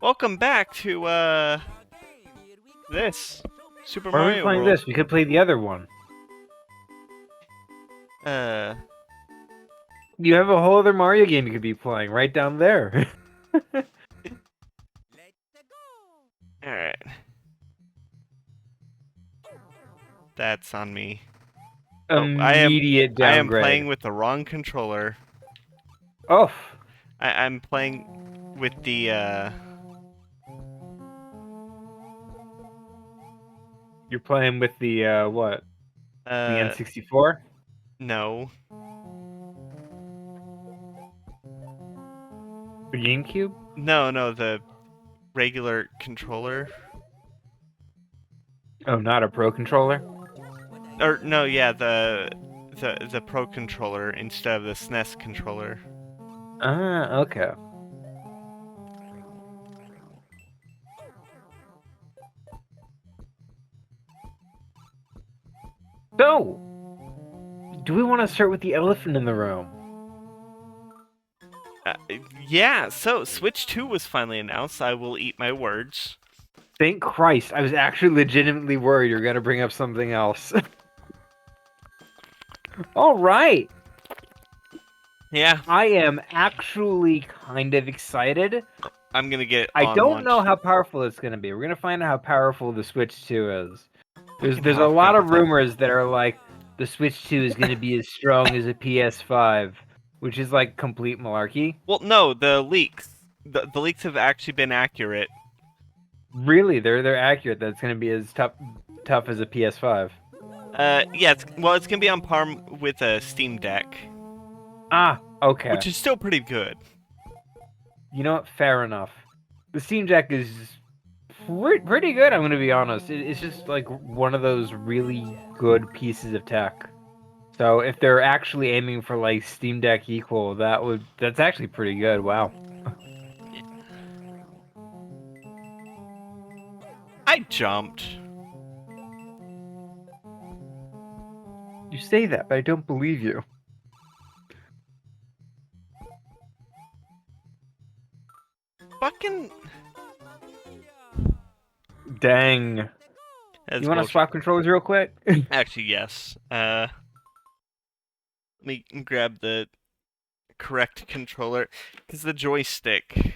Welcome back to this Super Why are we Mario playing World. this? We could play the other one. Uh, You have a whole other Mario game you could be playing right down there. all right. That's on me. Oh, Immediate I am downgrade. playing with the wrong controller. Oh, I'm playing with the you're playing with the what? The uh N64? no. The GameCube? No, the regular controller. Oh, not a Pro controller? Or no, yeah, the Pro controller instead of the SNES controller. Ah, okay. So, do we want to start with the elephant in the room? Uh, yeah, so Switch 2 was finally announced. I will eat my words. Thank Christ, I was actually legitimately worried you're gonna bring up something else. All right. Yeah, I am actually kind of excited. I'm gonna get I on don't know launch. how powerful it's going to be. We're going to find out how powerful the Switch 2 is. Fucking There's a hell, I lot forgot of about that. rumors that are like the Switch 2 is going to be as strong as a PS5, which is like complete malarkey. Well, no, the leaks. The leaks have actually been accurate. Really, they're accurate that it's going to be as tough as a PS5. Yeah, it's gonna be on par with a Steam Deck, Ah, okay. which is still pretty good. You know what? Fair enough. The Steam Deck is pretty good. I'm going to be honest. It's just like one of those really good pieces of tech. So if they're actually aiming for like Steam Deck equal, that's actually pretty good. Wow. I jumped. You say that, but I don't believe you. Fucking. Dang. That's You want to bullshit. swap controllers real quick? Actually, yes. Let me grab the correct controller, because the joystick.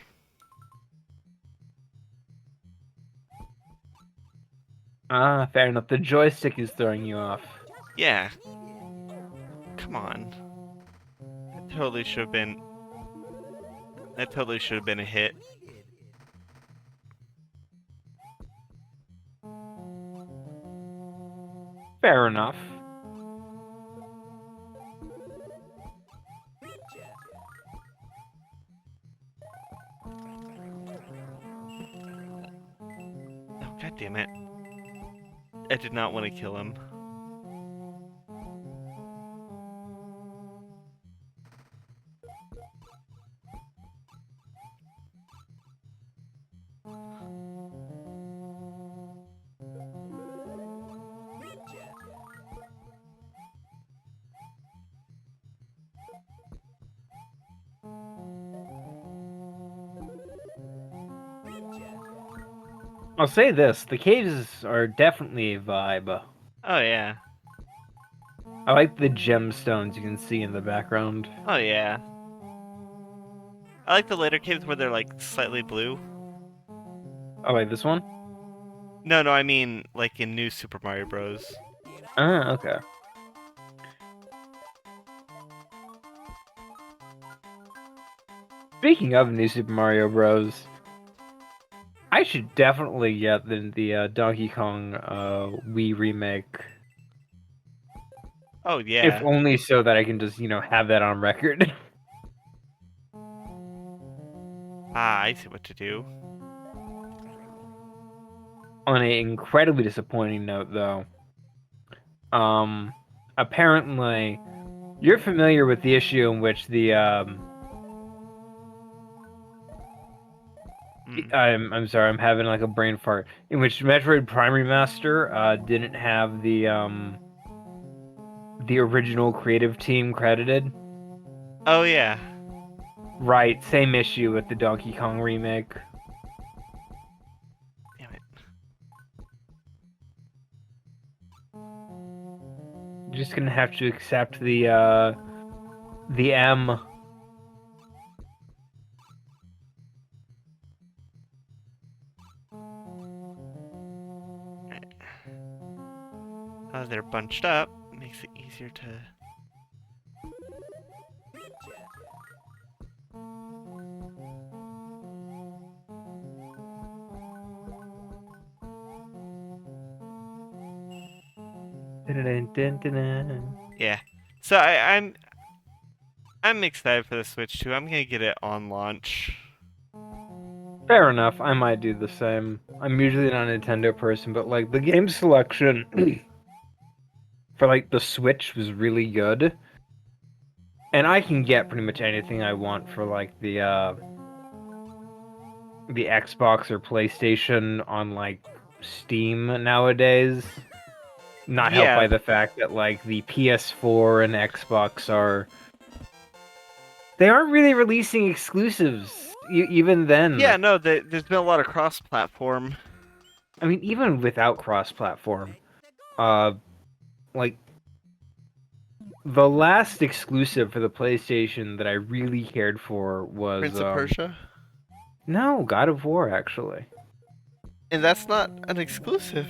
Ah, fair enough. The joystick is throwing you off. Yeah. Come on. That totally should have been. That totally should have been a hit. Fair enough. Oh, god damn it. I did not want to kill him. I'll say this: the caves are definitely a vibe. Oh, yeah. I like the gemstones you can see in the background. Oh, yeah. I like the later caves where they're like slightly blue. Oh wait, this one? No, I mean like in New Super Mario Bros. Ah, okay. Speaking of New Super Mario Bros., I should definitely get the Donkey Kong Wii remake. Oh If yeah. only so that I can just, have that on record. Ah, I see what to do. On an incredibly disappointing note, though, apparently, you're familiar with the issue in which I'm sorry, I'm having like a brain fart, in which Metroid Prime Remaster didn't have the original creative team credited. Oh yeah. Right, same issue with the Donkey Kong remake. just gonna have to accept the M. Oh, they're bunched up. Makes it easier to... Yeah. So I'm excited for the Switch too. I'm gonna get it on launch. Fair enough. I might do the same. I'm usually not a Nintendo person, but like the game selection for like the Switch was really good. And I can get pretty much anything I want for like the Xbox or PlayStation on like Steam nowadays. Not helped Yeah. by the fact that like the PS4 and Xbox they aren't really releasing exclusives even then. Yeah, no, there's been a lot of cross-platform. I mean, even without cross-platform, like the last exclusive for the PlayStation that I really cared for was Prince of Persia. no, God of War actually. And that's not an exclusive.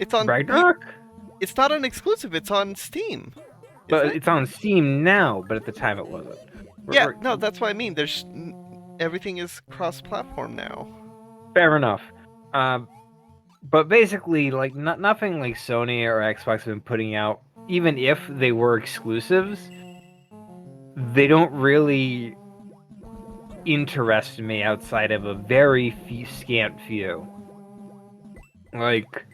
It's on Ragnarok? It's not an exclusive, it's on Steam. Isn't But it? it's on Steam now, but at the time it wasn't. Yeah, no, that's what I mean. Everything is cross-platform now. Fair enough. But basically, like nothing like Sony or Xbox have been putting out, even if they were exclusives, they don't really interest me outside of a very scant few. Like,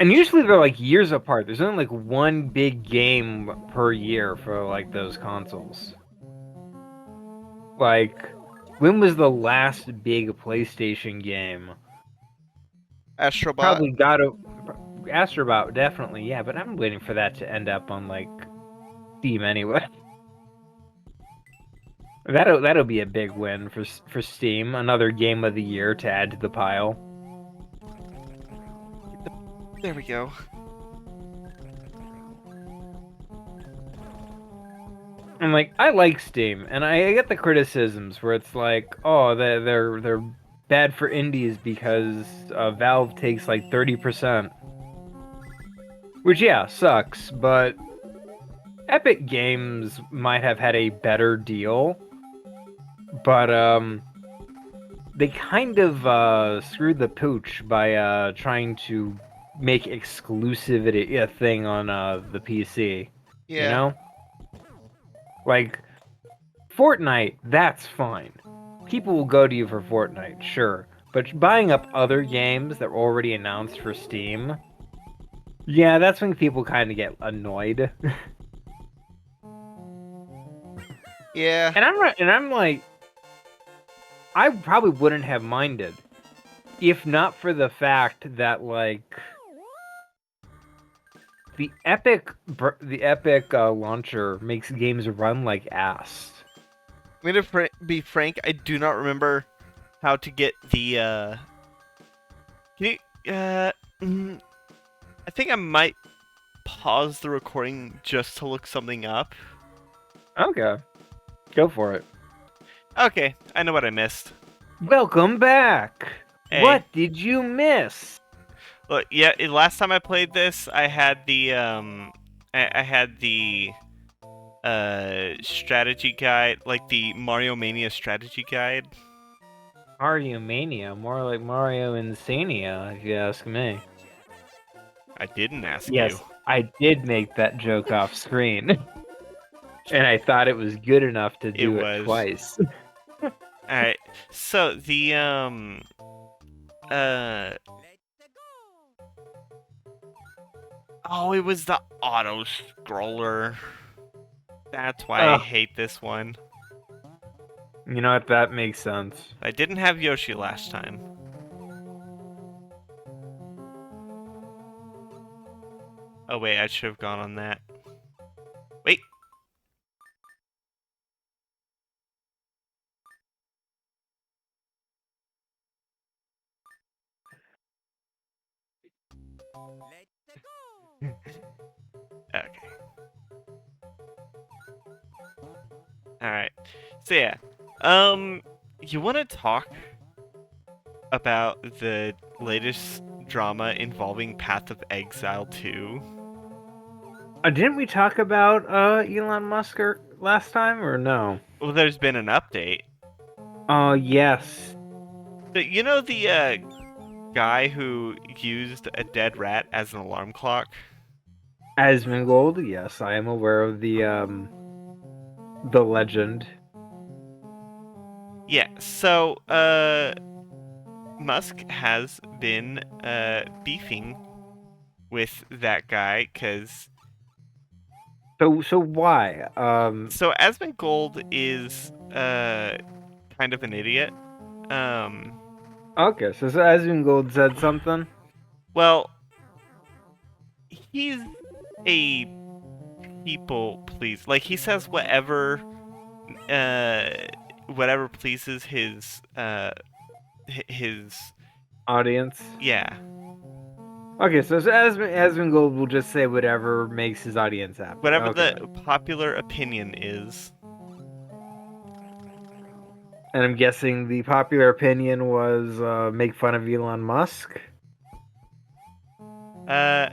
and usually they're like years apart. There's only like one big game per year for like those consoles. Like, when was the last big PlayStation game? Astrobot. Probably got to Astrobot, definitely, yeah. But I'm waiting for that to end up on like Steam anyway. That'll be a big win for Steam. Another game of the year to add to the pile. There we go. And like I like Steam, and I get the criticisms where it's like, oh, they're bad for indies because Valve takes like 30%, which yeah sucks. But Epic Games might have had a better deal, but they kind of screwed the pooch by trying to make exclusivity a thing on the PC. You Yeah. know, like Fortnite, that's fine. People will go to you for Fortnite, sure. But buying up other games that were already announced for Steam, yeah, that's when people kind of get annoyed. Yeah. And I'm like, I probably wouldn't have minded if not for the fact that like the Epic launcher makes games run like ass. I'm gonna be frank, I do not remember how to get the, Can you, I think I might pause the recording just to look something up. Okay, go for it. Okay, I know what I missed. Welcome back. Hey. What did you miss? Look, yeah, last time I played this, I had the, I had the, strategy guide, like the Mario Mania strategy guide. Mario Mania, more like Mario Insania, if you ask me. I didn't ask Yes, you. I did make that joke off screen. And I thought it was good enough to do it was. twice. Alright, so the, oh, it was the auto scroller. That's why I hate this one. You know what? That makes sense. I didn't have Yoshi last time. Oh wait, I should have gone on that. Wait. Okay. All right. So yeah, you want to talk about the latest drama involving Path of Exile 2? Didn't we talk about Elon Musk last time or no? Well, there's been an update. Oh yes, So, you know the guy who used a dead rat as an alarm clock? Asmongold. Yes, I am aware of the legend. Yeah. So, Musk has been beefing with that guy because So why? so Asmongold is kind of an idiot. Um, Okay, so Asmongold said something. well, he's a people please. Like he says uh whatever pleases his Audience. yeah, Okay, so Asmongold will just say whatever makes his audience happy. whatever Okay, the popular opinion is. and I'm guessing the popular opinion was make fun of Elon Musk. Uh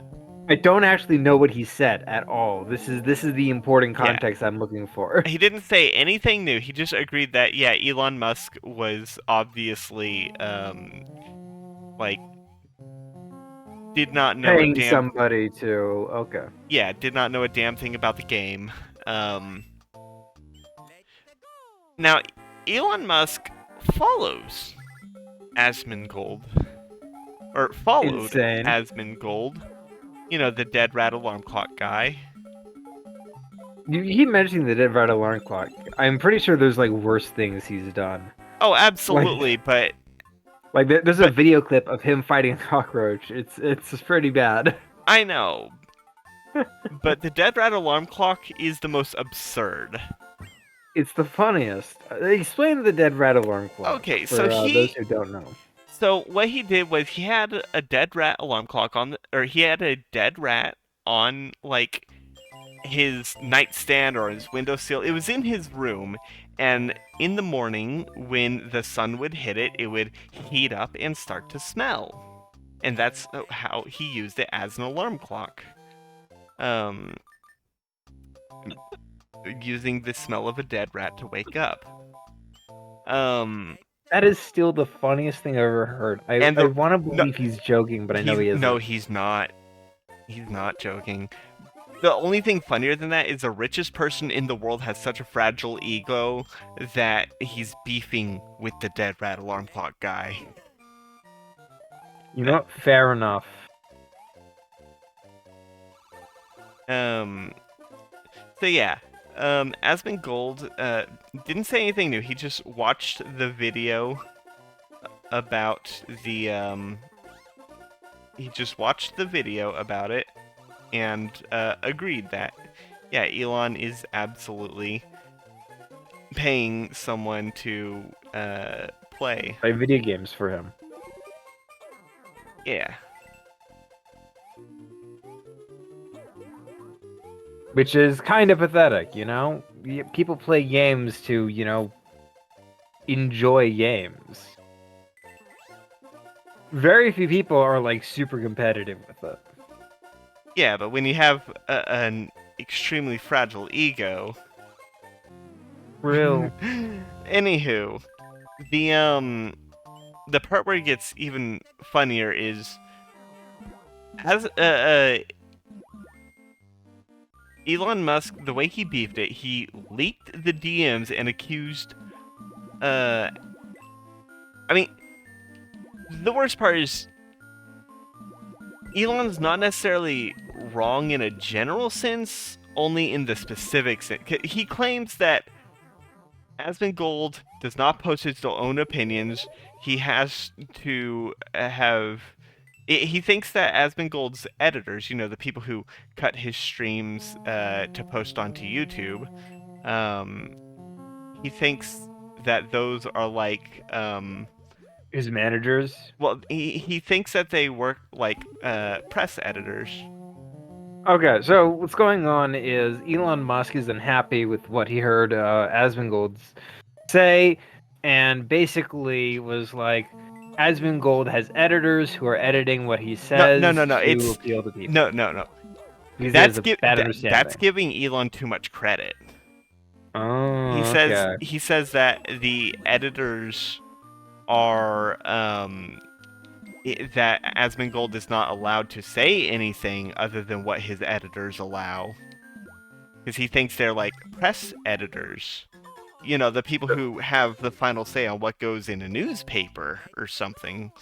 I don't actually know what he said at all. This is the important yeah. context I'm looking for. He didn't say anything new. He just agreed that yeah, Elon Musk was obviously like did not know a Paying damn somebody to okay. did not know a damn thing about the game. Um Now Elon Musk follows Asmongold or followed Insane. Asmongold. You know, the dead rat alarm clock guy. He mentioned the Dead Rat Alarm Clock. I'm pretty sure there's like worse things he's done. Oh, Like absolutely, but there's a but video clip of him fighting a cockroach. It's pretty bad. I know. But the dead rat alarm clock is the most absurd. It's the funniest. Explain the Dead Rat Alarm Clock Okay, so for those who don't know. what he did was he had a dead rat alarm clock on or he had a dead rat on like his nightstand or his windowsill. It was in his room, and in the morning when the sun would hit it, it would heat up and start to smell. And that's how he used it as an alarm clock. Um, using the smell of a dead rat to wake up. Um, That is still the funniest thing I've ever heard. and I the want to no, believe he's joking, but I know he isn't. he's not. He's not joking. The only thing funnier than that is the richest person in the world has such a fragile ego that he's beefing with the dead rat alarm clock guy. You know what? Fair enough. Um. So yeah. Asmongold didn't say anything new. He just watched the video about the He just watched the video about it and agreed that yeah, Elon is absolutely paying someone to play. Play video games for him. Yeah. Which is kind of pathetic, you know? People play games to, enjoy games. Very few people are like super competitive with it. Yeah, but when you have an extremely fragile ego. Real. Anywho, the part where it gets even funnier is as Elon Musk, the way he beefed it, he leaked the DMs and accused I mean, the worst part is Elon's not necessarily wrong in a general sense, only in the specific sense. He claims that Asmongold does not post his own opinions. He has to have. He thinks that Asmongold's editors, you know, the people who cut his streams to post onto YouTube, he thinks that those are like His managers. well, he thinks that they work like press editors. Okay, so what's going on is Elon Musk is unhappy with what he heard Asmongold say, and basically was like, Asmongold has editors who are editing what he No, no, says no, no. to It's appeal to people. no, no, no. Because he has a bad That's understanding. giving Elon too much credit. Oh, okay. He says that the editors are that Asmongold is not allowed to say anything other than what his editors allow, because he thinks they're like press editors. You know, the people who have the final say on what goes in a newspaper or something.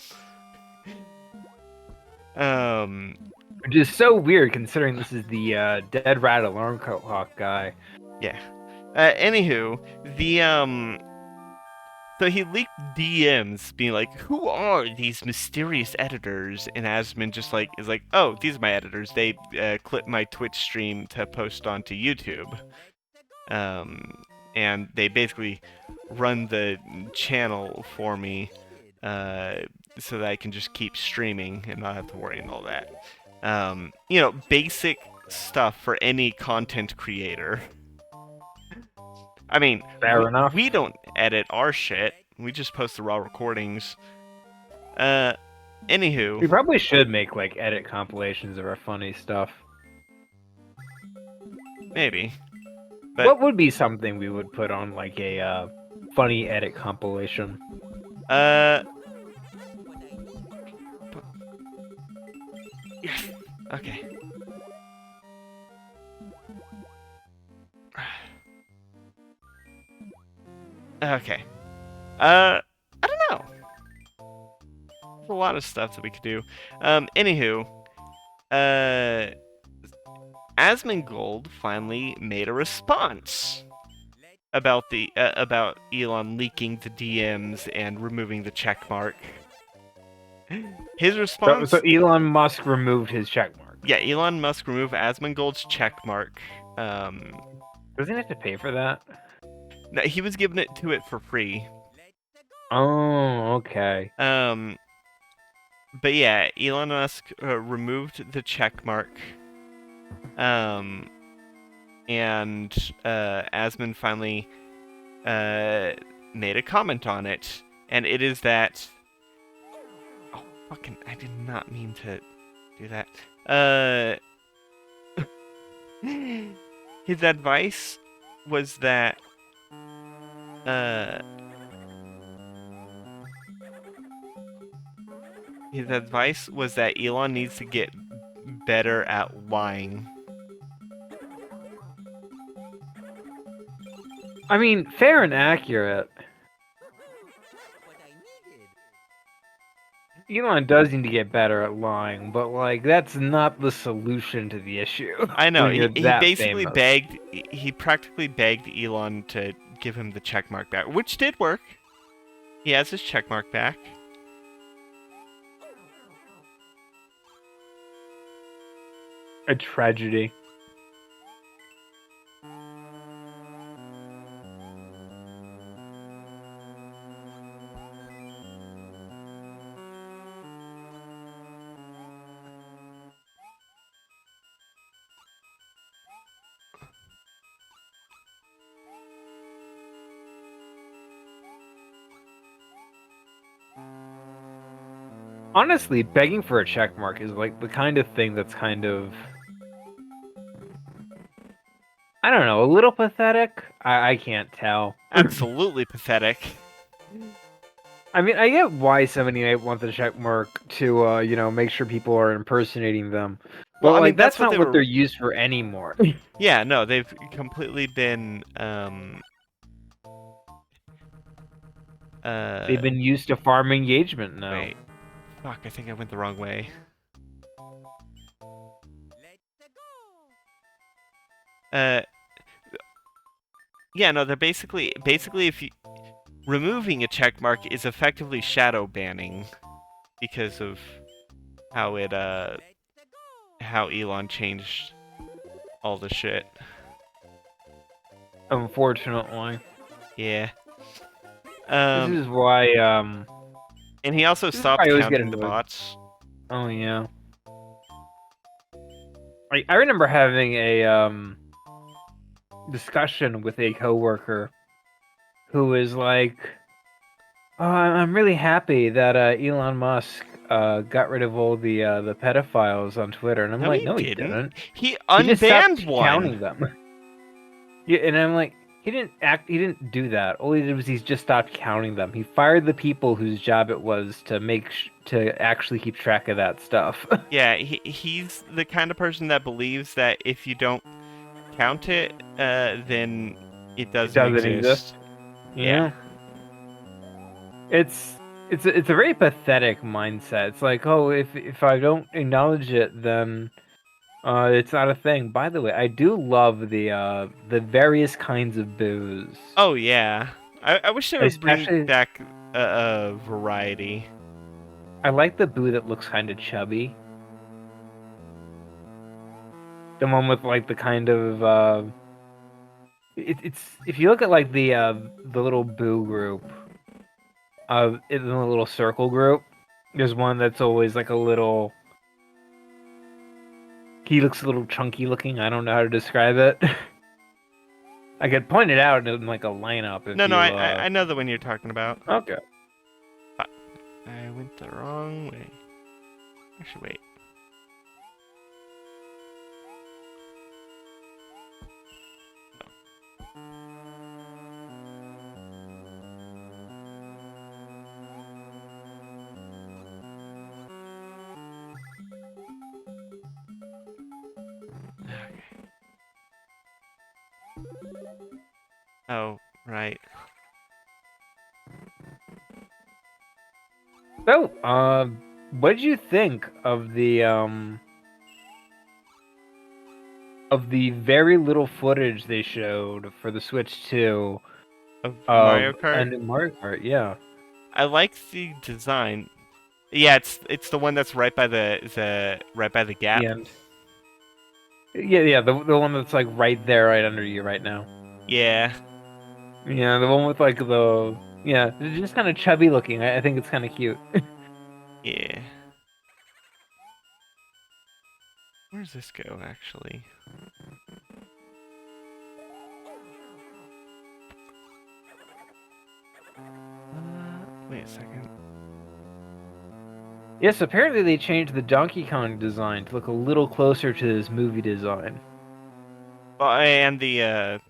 Um, Which is so weird considering this is the Dead Rat Alarm Clock guy. yeah. Anywho, the so he leaked DMs being like, "Who are these mysterious editors?" And Asmon just like is like, "Oh, these are my editors. They clip my Twitch stream to post onto YouTube." And they basically run the channel for me, so that I can just keep streaming and not have to worry and all that. You know, basic stuff for any content creator. I mean, Fair enough. we don't edit our shit. We just post the raw recordings. Uh, We anywho, probably should make like edit compilations of our funny stuff. maybe. But What would be something we would put on like a funny edit compilation? uh, yes. Okay. Okay. I don't know. There's a lot of stuff that we could do. Anywho, uh, Asmongold finally made a response about Elon leaking the DMs and removing the checkmark. His response, So Elon Musk removed his checkmark. yeah, Elon Musk removed Asmongold's checkmark. Um, Doesn't he have to pay for that? no, he was giving it to it for free. Oh, okay. But yeah, Elon Musk removed the checkmark. Um, and Asmon finally made a comment on it, and it is that. Oh, fucking! I did not mean to do that. His advice was that. Uh, his advice was that Elon needs to get better at lying. I mean, fair and accurate. Elon does need to get better at lying, but like that's not the solution to the issue. I know. When you're He that basically famous. begged. He practically begged Elon to give him the checkmark back, which did work. He has his checkmark back. A tragedy. Honestly, begging for a check mark is like the kind of thing that's kind of, I don't know, a little pathetic. I can't tell. Absolutely pathetic. I mean, I get why somebody might want the check mark to, make sure people are impersonating them. But Well, I mean, like, that's that's what not they what were. they're used for anymore. Yeah, no, they've completely been. They've been used to farm engagement now. Wait. Fuck, I think I went the wrong way. Uh. Yeah, no, they're basically if you removing a checkmark is effectively shadow banning because of how it how Elon changed all the shit. Unfortunately, Yeah. this is why. And he also This is why stopped I always get counting the into it. bots. Oh yeah. I remember having a discussion with a coworker who was like, "Oh, I'm really happy that Elon Musk got rid of all the pedophiles on Twitter," and I'm No, like, he "No, he didn't. didn't. He He just stopped unbanned one. counting them." Yeah, and I'm like, he didn't do that. All he did was he's just stopped counting them. He fired the people whose job it was to to actually keep track of that stuff. Yeah, he's the kind of person that believes that if you don't count it, then it It doesn't doesn't exist. exist. Yeah. Yeah. It's it's a very pathetic mindset. It's like, oh, if I don't acknowledge it, then it's not a thing. By the way, I do love the various kinds of booze. Oh yeah. I wish they would bring Especially, back a variety. I like the boo that looks kind of chubby. The one with like the kind of it's if you look at like the little boo group in the little circle group, there's one that's always like a little. He looks a little chunky looking. I don't know how to describe it. I could point it out in like a lineup if No, no, you I know the one you're talking about. Okay. Fuck. I went the wrong way. Actually, wait. Okay. Oh, right. So, what did you think of the very little footage they showed for the Switch 2 Of of Mario Kart. a new Mario Kart? Yeah. I like the design. Yeah, it's the one that's right by the right by the The gap. end. Yeah, yeah, the one that's like right there, right under you right now. Yeah. Yeah, the one with like the yeah, it's just kind of chubby looking. I think it's kind of cute. Yeah. Where does this go actually? Wait a second. Yes, apparently they changed the Donkey Kong design to look a little closer to this movie design. Well, and the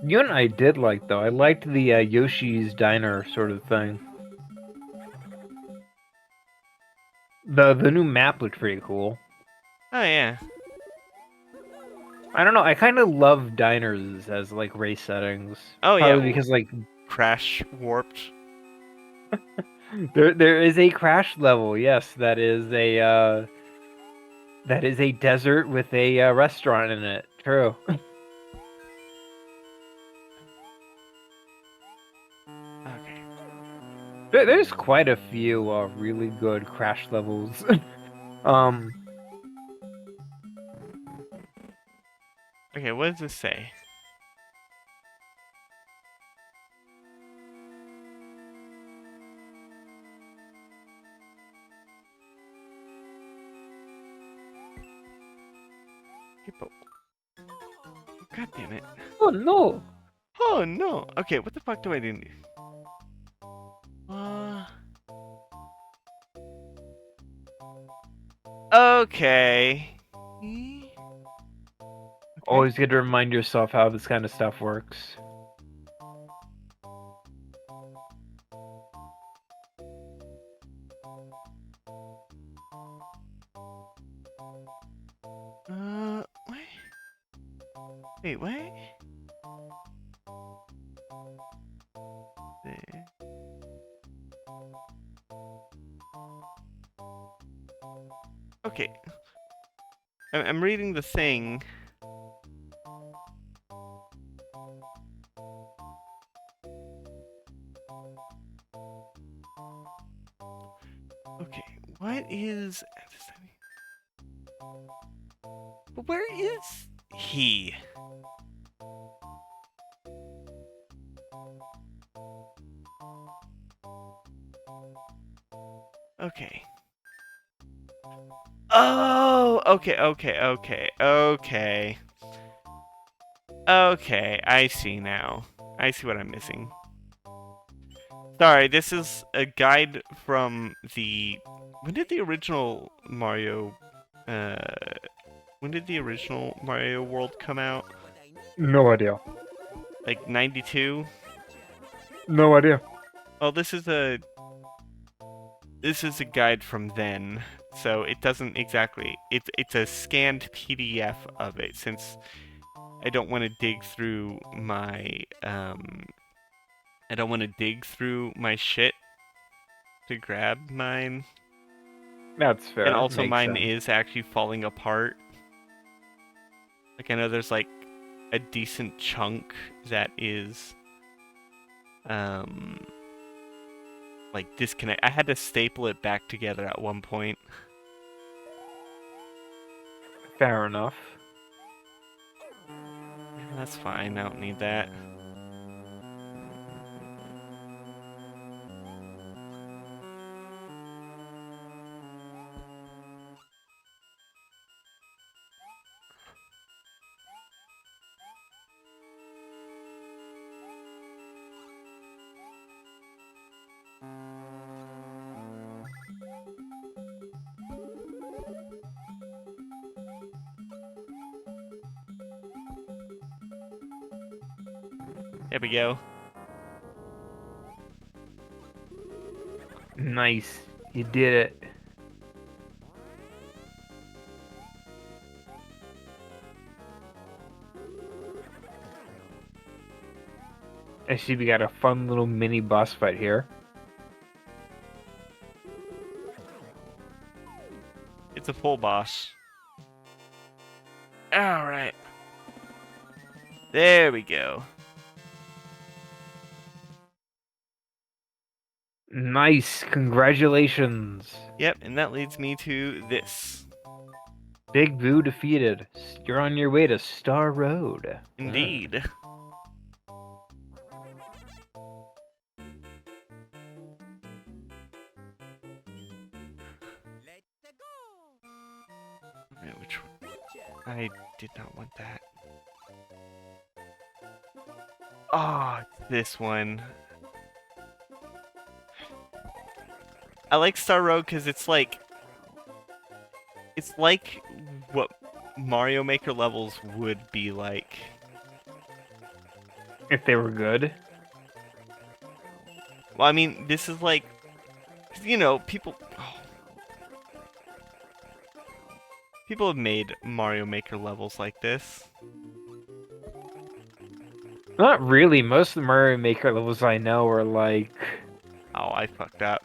You know what I did like though? I liked the Yoshi's Diner sort of thing. The new map looked pretty cool. oh yeah. I don't know. I kind of love diners as like race settings, Oh yeah. probably because like Crash warped. there is a crash level. Yes, that is a desert with a restaurant in it. True. Okay. There's quite a few really good crash levels. um, Okay. What does this say? Hippo. God damn it. oh no. Oh no. Okay. What the fuck do I do? Okay. Okay. Always good to remind yourself how this kind of stuff works. What? Wait, what? There. Okay. I'm reading the thing. Okay, what is... But where is he? Okay. Oh, okay. Okay, I see now. I see what I'm missing. Sorry, this is a guide from the... When did the original Mario... When did the original Mario World come out? No idea. Like 92? No idea. Well, this is a guide from then, so it doesn't exactly. It's a scanned PDF of it, since I don't want to dig through my I don't want to dig through my shit to grab mine, That's and fair. also Makes mine sense. is actually falling apart. Like I know there's like a decent chunk that is um like disconnect. I had to staple it back together at one point. Fair enough. That's fine. I don't need that. There we go. Nice. You did it. I see we got a fun little mini boss fight here. It's a full boss. Alright. There we go. Nice. Congratulations. Yep, and that leads me to this. Big Boo defeated. You're on your way to Star Road. Indeed. Wait, which one? I did not want that. Oh, it's this one. I like Star Road because it's like what Mario Maker levels would be like. If they were good. Well, I mean, this is like, you know, people have made Mario Maker levels like this. Not really. Most of the Mario Maker levels I know are like Oh, I fucked up.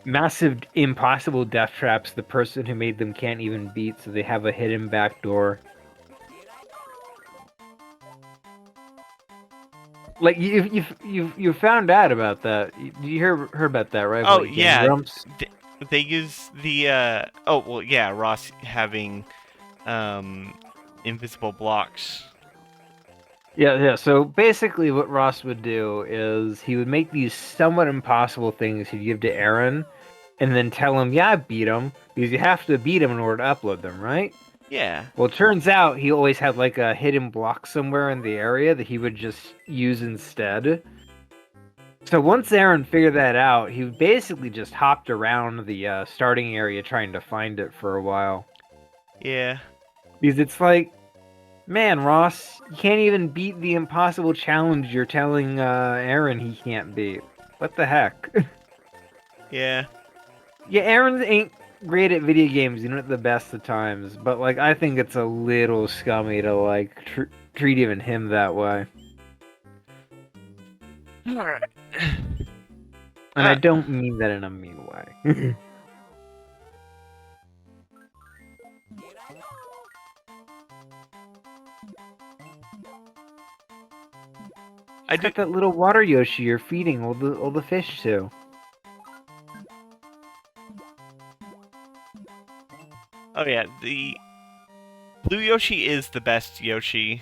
massive, impossible death traps the person who made them can't even beat, so they have a hidden back door. Like you found out about that. You heard about that, right? Oh Like Game yeah, Grumps. they use the oh well yeah, Ross having um invisible blocks. Yeah. So basically, what Ross would do is he would make these somewhat impossible things he'd give to Aaron, and then tell him, "Yeah, beat him," because you have to beat him in order to upload them, right? Yeah. Well, it turns out he always had like a hidden block somewhere in the area that he would just use instead. So once Aaron figured that out, he basically just hopped around the starting area trying to find it for a while. Yeah. Because it's like, man, Ross, you can't even beat the impossible challenge you're telling Aaron he can't beat. What the heck? Yeah. Yeah, Aaron ain't great at video games, you know, at the best of times, but like I think it's a little scummy to like treat even him that way. All right. And I don't mean that in a mean way. I It's do. got that little water Yoshi you're feeding all the fish to. Oh yeah, the blue Yoshi is the best Yoshi.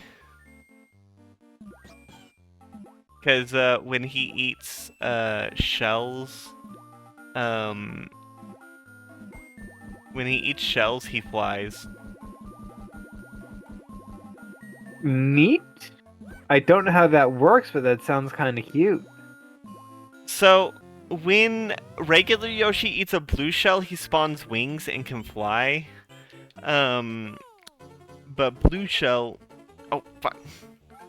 Because when he eats shells, When he eats shells, he flies. Neat. I don't know how that works, but that sounds kind of cute. So, when regular Yoshi eats a blue shell, he spawns wings and can fly. But blue shell. Oh, fuck.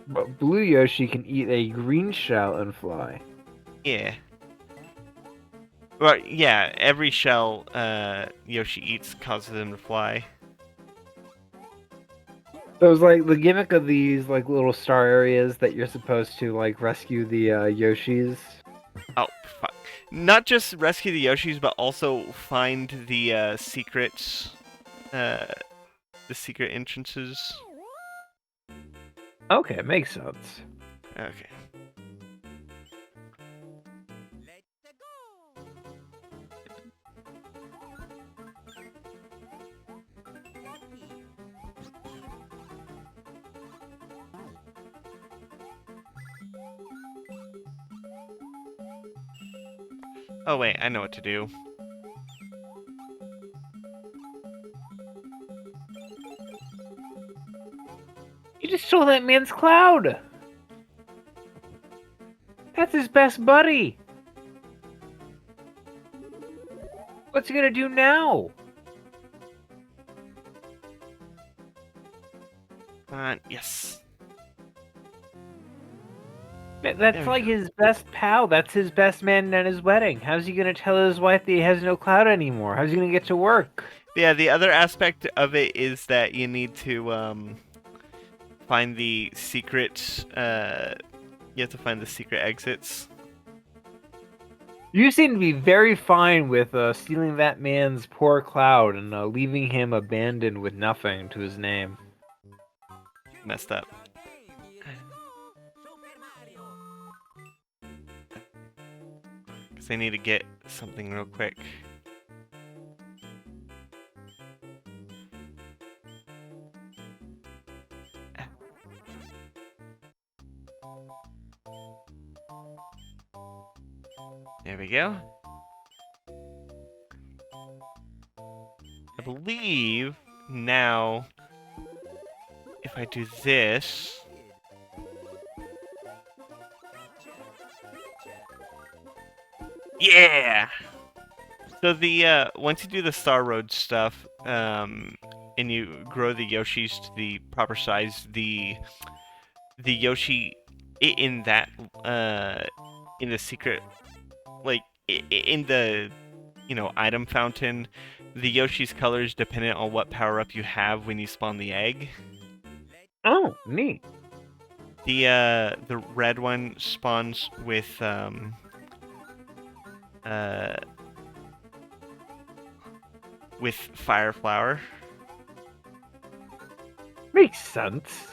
But Blue Yoshi can eat a green shell and fly. Yeah. Well, yeah, every shell Yoshi eats causes him to fly. So it's like the gimmick of these like little star areas that you're supposed to like rescue the Yoshis. Oh, fuck. Not just rescue the Yoshis, but also find uh, the secret entrances. Okay, makes sense. Okay. Oh wait, I know what to do. You just stole that man's cloud. That's his best buddy. What's he gonna do now? Yes. That's There we like go. his best pal. That's his best man at his wedding. How's he gonna tell his wife that he has no cloud anymore? How's he gonna get to work? Yeah, the other aspect of it is that you need to find the secret. You have to find the secret exits. You seem to be very fine with stealing that man's poor cloud and leaving him abandoned with nothing to his name. Messed up. Because I need to get something real quick. There we go. I believe now, if I do this... Yeah! So the, once you do the Star Road stuff, and you grow the Yoshis to the proper size, the Yoshi in that, in the secret, like, in the, item fountain, the Yoshi's colors dependent on what power-up you have when you spawn the egg. Oh, neat. The red one spawns with Fire Flower. Makes sense.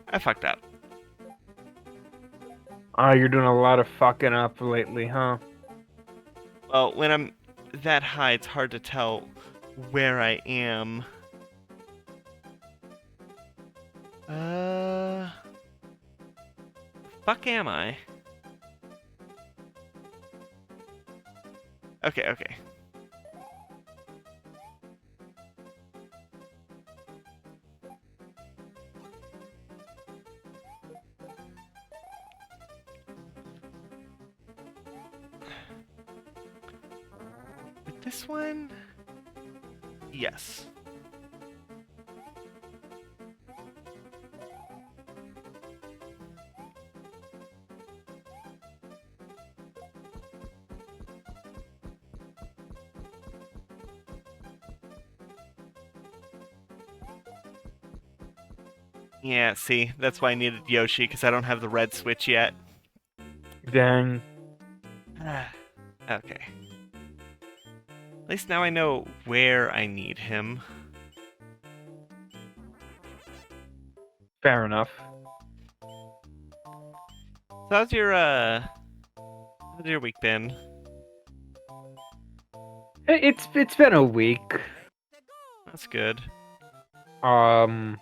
I fucked up. Oh, you're doing a lot of fucking up lately, huh? Well, when I'm that high, it's hard to tell where I am. Fuck am I? Okay, okay. With this one? Yes. Yeah, see, that's why I needed Yoshi, because I don't have the red switch yet. Dang. Okay. At least now I know where I need him. Fair enough. So how's your week been? It's been a week. That's good. Um,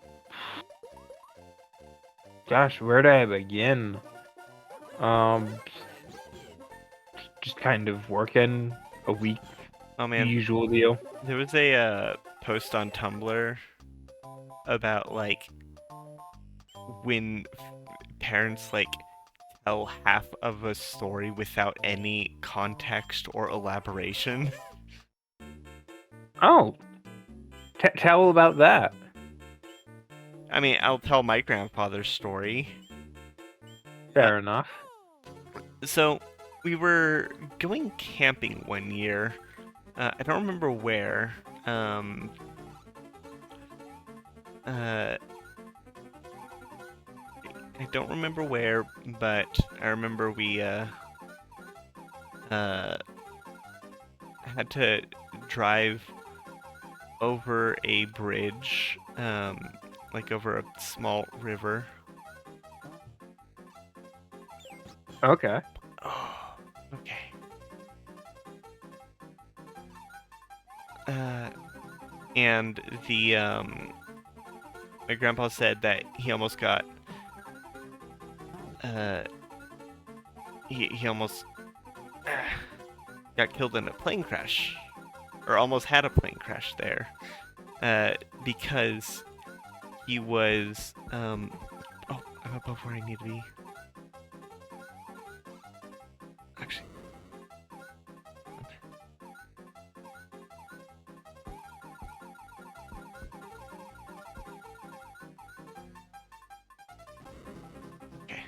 gosh, where do I begin? Um, just kind of working a week, Oh the man, usual deal. there was a post on Tumblr about like when parents like tell half of a story without any context or elaboration. Oh, tell about that. I mean, I'll tell my grandfather's story. Fair enough. So we were going camping one year. I don't remember where. Uh, I don't remember where, but I remember we uh, had to drive over a bridge, like over a small river. Okay. Oh, okay. Uh, and the my grandpa said that he almost got uh he almost got killed in a plane crash, or almost had a plane crash there, because he was oh, I'm above where I need to be. Actually, okay.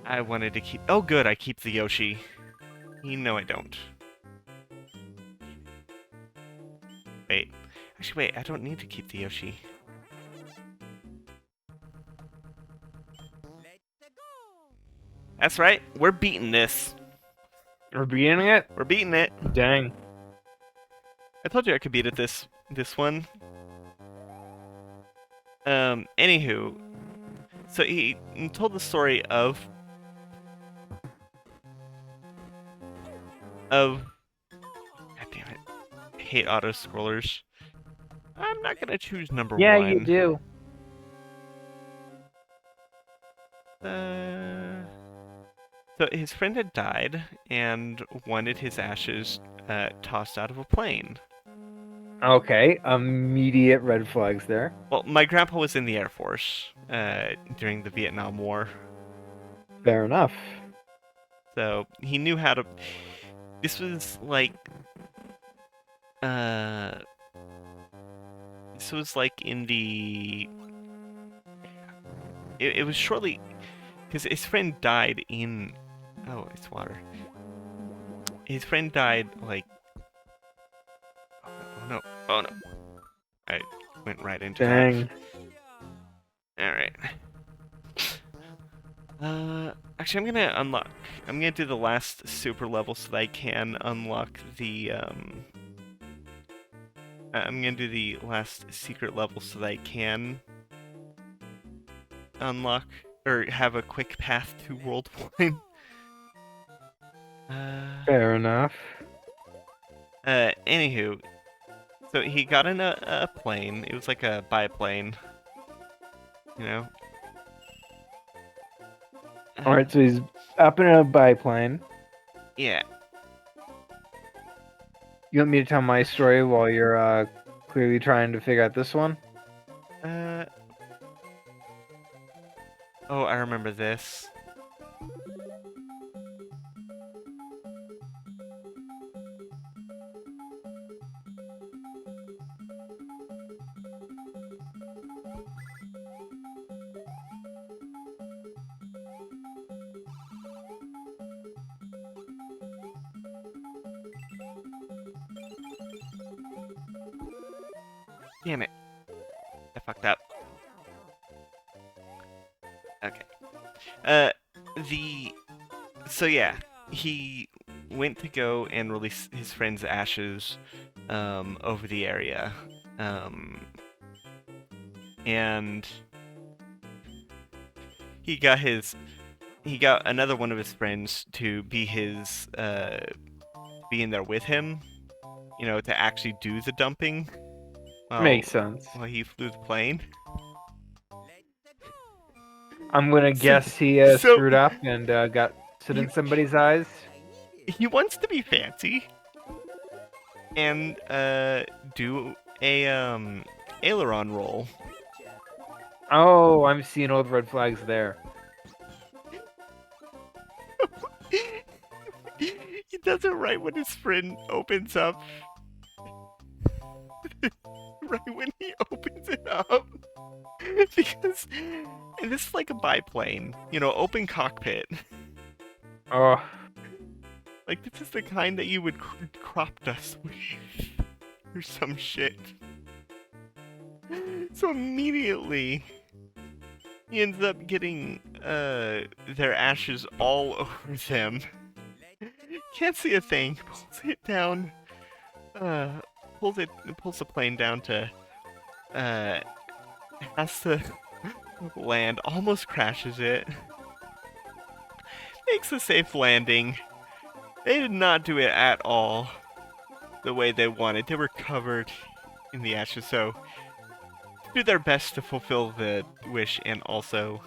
I wanted to keep. Oh, good. I keep the Yoshi. No, I don't. Wait. Actually, wait. I don't need to keep the Yoshi. That's right. We're beating this. We're beginning it? We're beating it. Dang. I told you I could beat it this one. Anywho, so he told the story of. God damn it! I hate auto scrollers. I'm not gonna choose number Yeah, you one. do. So his friend had died and wanted his ashes tossed out of a plane. Okay, immediate red flags there. Well, my grandpa was in the Air Force during the Vietnam War, Fair enough. so he knew how to. This was like, uh, this was like in the. It was shortly, because his friend died in. Oh, it's water. His friend died like. Oh no! Oh no! I went right into that. Dang. All right. Actually, I'm gonna unlock. I'm gonna do the last super level so that I can unlock the. I'm gonna do the last secret level so that I can unlock or have a quick path to World 1. Fair enough. Anywho, so he got in a plane. It was like a biplane, you know. Alright, so he's up in a biplane. Yeah. You want me to tell my story while you're clearly trying to figure out this one? Uh. Oh, I remember this. Damn it. I fucked up. Okay. Uh, the so yeah, he went to go and release his friend's ashes over the area. Um, and he got his he got another one of his friends to be his be in there with him, to actually do the dumping while Makes sense. he flew the plane. I'm gonna So, guess he so screwed up and got soot he, in somebody's eyes. he wants to be fancy and do a aileron roll. Oh, I'm seeing all the red flags there. He does it right when his friend opens up. Right when he opens it up. Because, and this is like a biplane, open cockpit. Oh, Like, this is the kind that you would crop dust with. Or some shit. So immediately, he ends up getting their ashes all over them. Can't see a thing. Pulls it down. Pulls the plane down to. Has to land. Almost crashes it. Makes a safe landing. They did not do it at all the way they wanted. They were covered in the ashes, so do their best to fulfill the wish and also,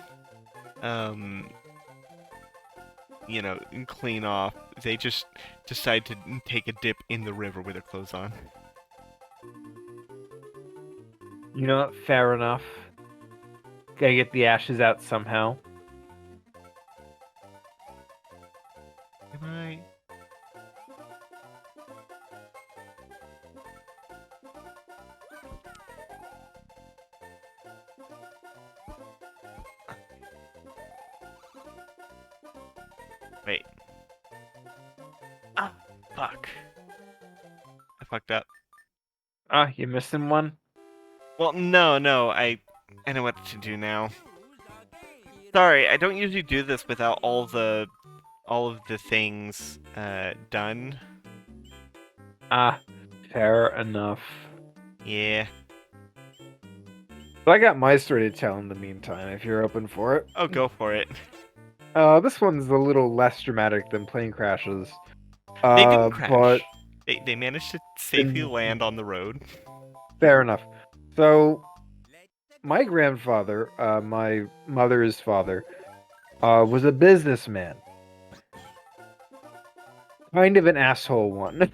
clean off. They just decide to take a dip in the river with their clothes on. you know what? Fair enough. Gotta get the ashes out somehow. Am I? Wait. Ah, fuck. I fucked up. Ah, you missing one? Well, no, I know what to do now. Sorry, I don't usually do this without all of the things done. Ah, fair enough. Yeah. So I got my story to tell in the meantime, if you're open for it. Oh, go for it. This one's a little less dramatic than plane crashes. They didn't But crash. They managed to safely land on the road. fair enough. So, my grandfather, my mother's father, was a businessman. Kind of an asshole one.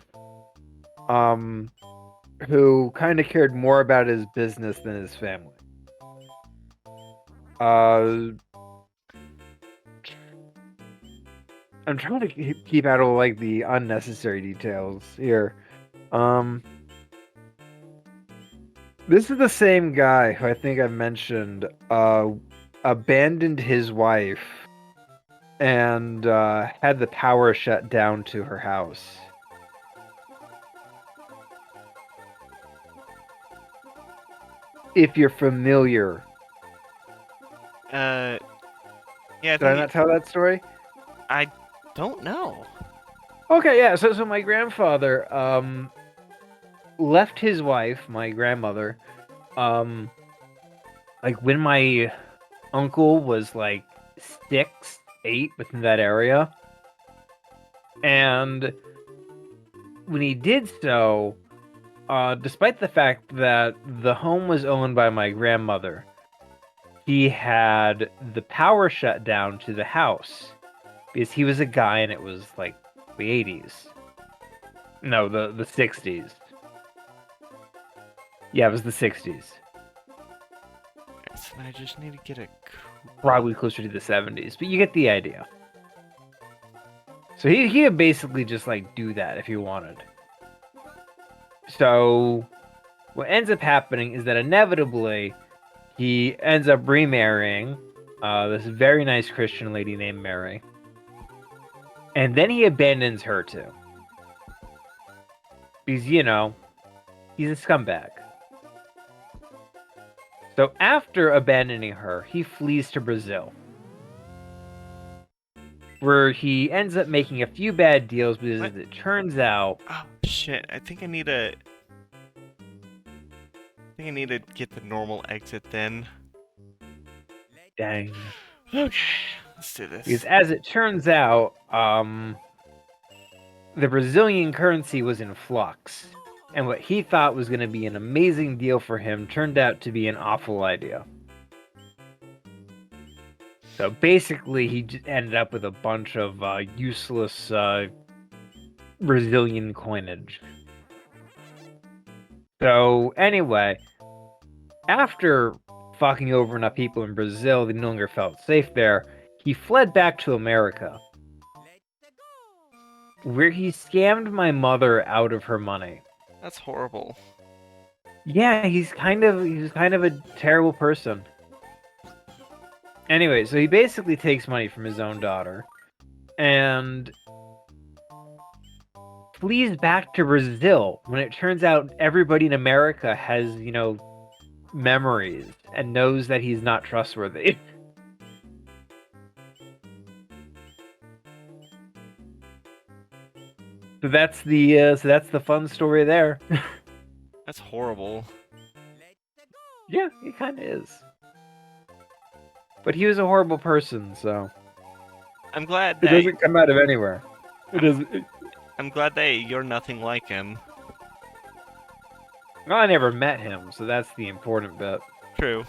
Who kind of cared more about his business than his family. I'm trying to keep out of like the unnecessary details here. This is the same guy who I think I mentioned abandoned his wife and had the power shut down to her house. If you're familiar. Yeah, Did I not tell that story? I don't know. Okay, yeah. So my grandfather left his wife, my grandmother, like when my uncle was like 6, 8 within that area. And when he did so, despite the fact that the home was owned by my grandmother, he had the power shut down to the house because he was a guy and it was like the 80s. No, the 60s. Yeah, it was the 60s. So I just need to get a. Probably closer to the 70s, but you get the idea. So he would basically just like do that if he wanted. So what ends up happening is that inevitably he ends up remarrying this very nice Christian lady named Mary. And then he abandons her too. Because, he's a scumbag. So after abandoning her, he flees to Brazil. Where he ends up making a few bad deals because it turns out... Oh, shit. I think I need a think I need to get the normal exit then. Dang. Okay, let's do Because this. as it turns out, the Brazilian currency was in flux. And what he thought was going to be an amazing deal for him turned out to be an awful idea. So basically, he ended up with a bunch of useless Brazilian coinage. So anyway, after fucking over enough people in Brazil that he no longer felt safe there, he fled back to America, where he scammed my mother out of her money. That's horrible. Yeah, he's kind of a terrible person. Anyway, so he basically takes money from his own daughter and flees back to Brazil when it turns out everybody in America has, memories and knows that he's not trustworthy. So that's the fun story there. That's horrible. Yeah, he kind of is. But he was a horrible person, so I'm glad it that doesn't come out of anywhere. It doesn't. I'm glad that you're nothing like him. Well, I never met him, so that's the important bit. True.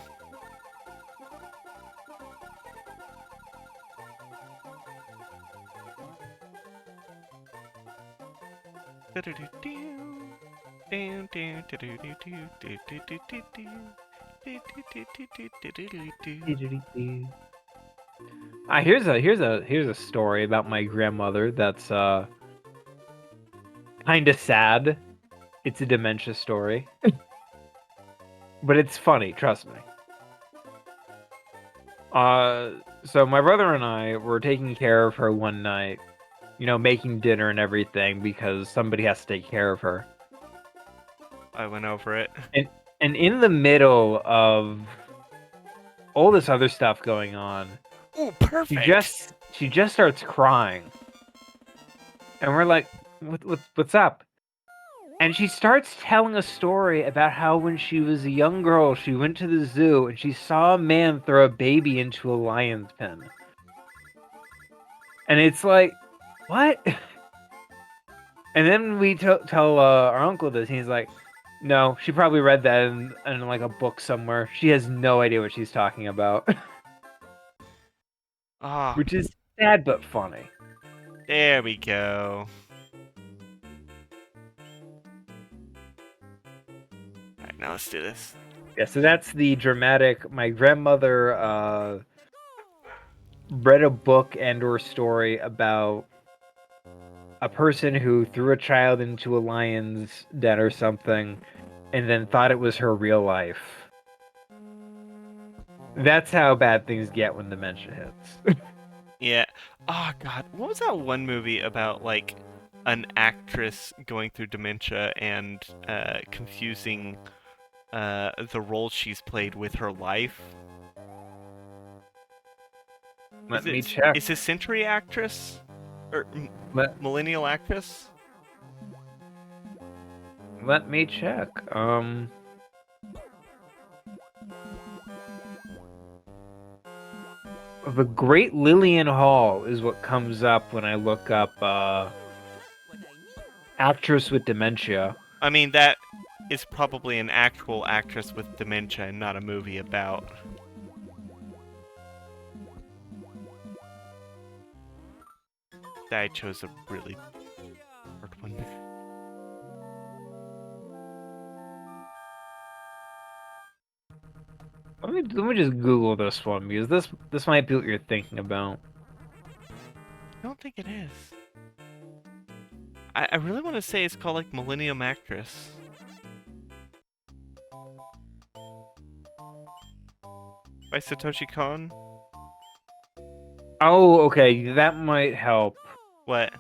Here's a story about my grandmother that's kind of sad. It's a dementia story, but it's funny. Trust me. So my brother and I were taking care of her one night, making dinner and everything because somebody has to take care of her. I went over it. And in the middle of all this other stuff going on, Ooh, perfect. she just starts crying, and we're like, what's up? And she starts telling a story about how when she was a young girl, she went to the zoo and she saw a man throw a baby into a lion's pen. And it's like, what? And then we tell our uncle this, and he's like, no, she probably read that in like a book somewhere. She has no idea what she's talking about. Ah, Which is sad but funny. there we go. Alright, now let's do this. Yeah, so that's the dramatic. My grandmother read a book and/or story about a person who threw a child into a lion's den or something, and then thought it was her real life. That's how bad things get when dementia hits. Yeah. Oh god, what was that one movie about like an actress going through dementia and confusing the role she's played with her life? Let me check. Is it Century Actress? Or Millennial Actress? Let me check. The Great Lillian Hall is what comes up when I look up actress with dementia. I mean, that is probably an actual actress with dementia and not a movie about. I chose a really hard one. Let me just Google this one because this might be what you're thinking about. I don't think it is. I really want to say it's called like Millennium Actress. By Satoshi Kon? Oh, okay, that might help. What?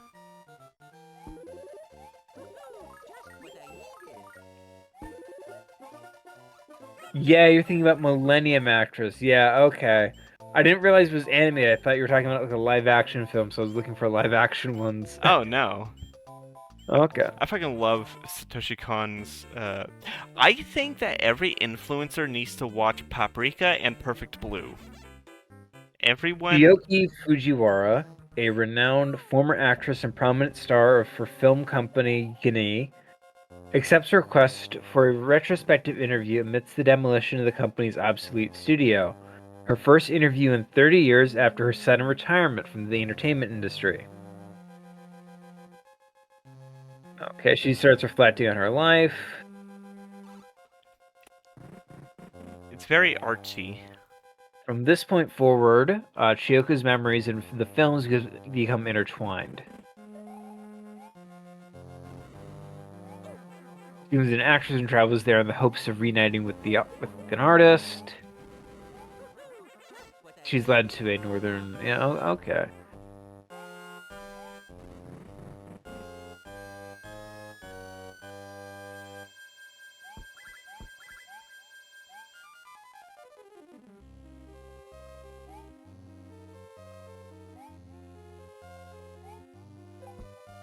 Yeah, you're thinking about Millennium Actress. Yeah, okay. I didn't realize it was animated. I thought you were talking about like a live action film, so I was looking for live action ones. Oh no. Okay. I fucking love Satoshi Kon's. I think that every influencer needs to watch Paprika and Perfect Blue. Everyone. Ryoki Fujiwara, a renowned former actress and prominent star for film company Ginny, accepts a request for a retrospective interview amidst the demolition of the company's obsolete studio. Her first interview in 30 years after her sudden retirement from the entertainment industry. Okay, she starts reflecting on her life. It's very artsy. From this point forward, Chiyoko's memories and the films become intertwined. She was an actress and travels there in the hopes of reuniting with an artist. She's led to a northern. Yeah, okay.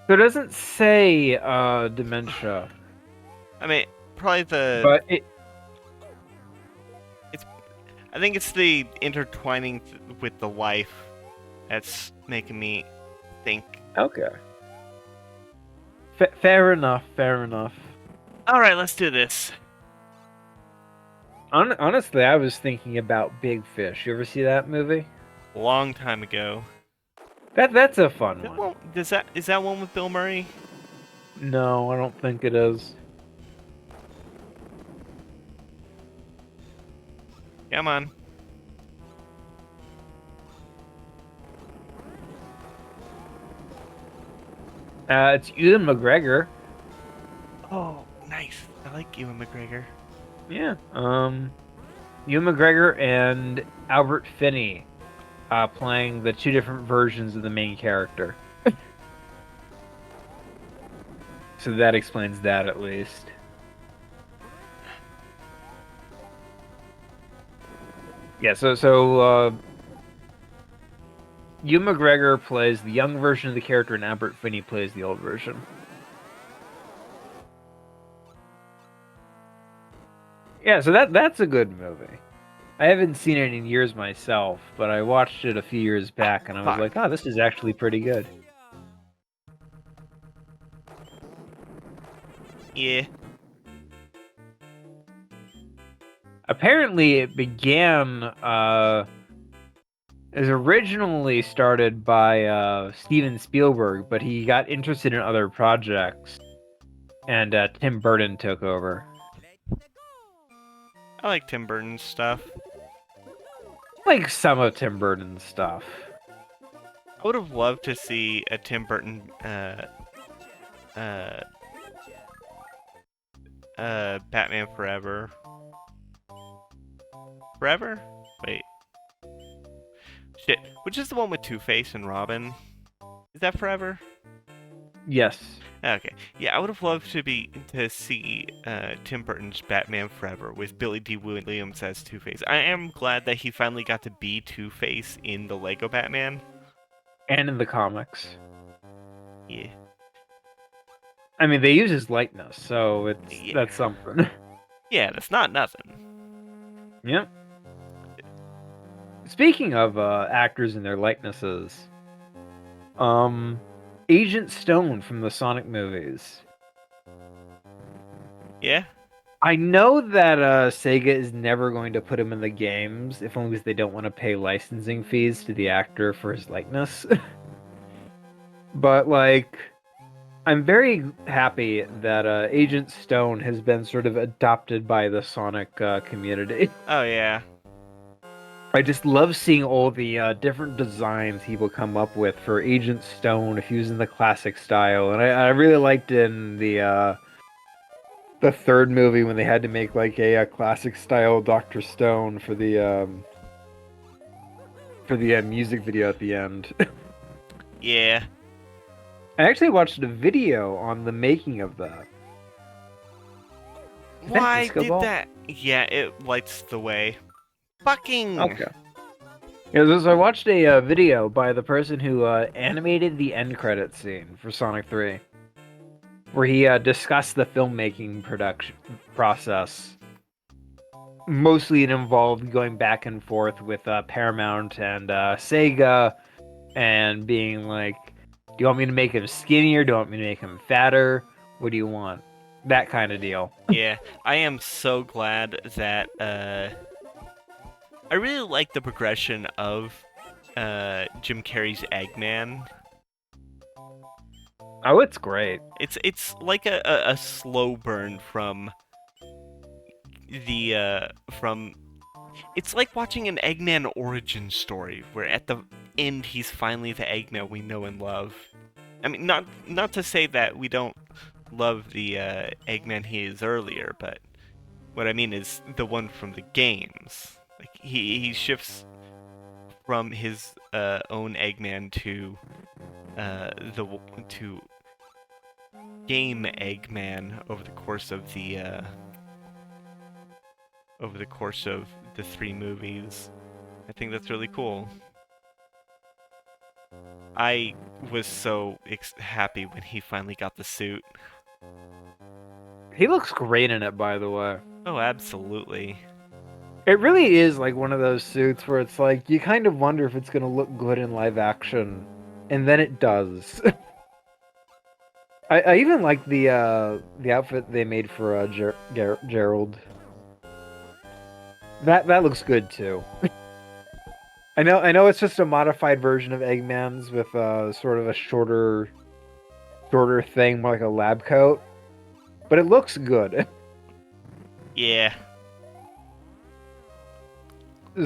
So it doesn't say dementia, I mean, probably but it. I think it's the intertwining with the life that's making me think. Okay. Fair enough. Fair enough. All right, let's do this. Honestly, I was thinking about Big Fish. You ever see that movie? Long time ago. That's a fun one. Well, is that one with Bill Murray? No, I don't think it is. Come on. It's Ewan McGregor. Oh, nice. I like Ewan McGregor. Yeah. Ewan McGregor and Albert Finney, playing the two different versions of the main character. So that explains that at least. Yeah. So Ewan McGregor plays the young version of the character, and Albert Finney plays the old version. Yeah, so that's a good movie. I haven't seen it in years myself, but I watched it a few years back, and I was like, oh, this is actually pretty good. Yeah. Apparently, it began, it was originally started by Steven Spielberg, but he got interested in other projects, and Tim Burton took over. I like Tim Burton's stuff. Like some of Tim Burton's stuff. I would have loved to see a Tim Burton Batman Forever. Forever? Wait. Shit. Which is the one with Two-Face and Robin? Is that Forever? Yes. Okay. Yeah, I would have loved to see Tim Burton's Batman Forever with Billy D. Williams as Two-Face. I am glad that he finally got to be Two-Face in the Lego Batman. And in the comics. Yeah. I mean, they use his likeness, so that's something. Yeah, that's not nothing. Yep. Speaking of actors and their likenesses, Agent Stone from the Sonic movies. Yeah? I know that Sega is never going to put him in the games, if only because they don't want to pay licensing fees to the actor for his likeness. But, like, I'm very happy that Agent Stone has been sort of adopted by the Sonic community. Oh, yeah. I just love seeing all the different designs he will come up with for Agent Stone if he was in the classic style. And I really liked in the third movie when they had to make like a classic style Dr. Stone for the music video at the end. Yeah. I actually watched a video on the making of that. Why Disco did Ball? that? Yeah, it lights the way. Fucking. Okay. Yeah, so I watched a video by the person who animated the end credit scene for Sonic 3. where he discussed the filmmaking production process. Mostly it involved going back and forth with Paramount and Sega, and being like, do you want me to make him skinnier? Do you want me to make him fatter? What do you want? That kind of deal. Yeah, I am so glad that I really like the progression of Jim Carrey's Eggman. Oh, it's great. It's like a slow burn from it's like watching an Eggman origin story where at the end he's finally the Eggman we know and love. I mean, not to say that we don't love the Eggman he is earlier, but what I mean is the one from the games. Like he shifts from his own Eggman to the to game Eggman over the course of the 3 movies. I think that's really cool. I was so happy when he finally got the suit. He looks great in it, by the way. Oh, absolutely. It really is like one of those suits where it's like you kind of wonder if it's going to look good in live action, and then it does. I even like the outfit they made for Gerald. That looks good too. I know it's just a modified version of Eggman's with sort of a shorter thing, more like a lab coat, but it looks good. Yeah.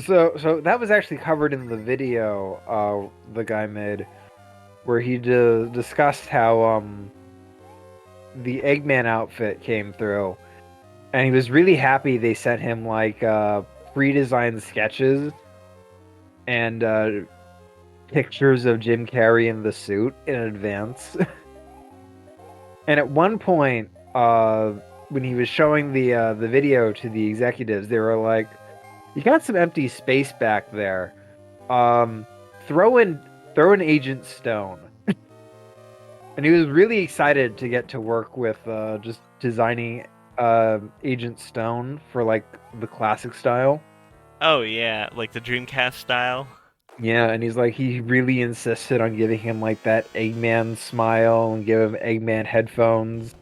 So that was actually covered in the video the guy made, where he discussed how the Eggman outfit came through, and he was really happy they sent him like pre-designed sketches and pictures of Jim Carrey in the suit in advance. And at one point, when he was showing the video to the executives, they were like, "You got some empty space back there. Um, throw in Agent Stone." And he was really excited to get to work with just designing Agent Stone for like the classic style. Oh yeah, like the Dreamcast style. Yeah, and he's like, he really insisted on giving him like that Eggman smile and give him Eggman headphones.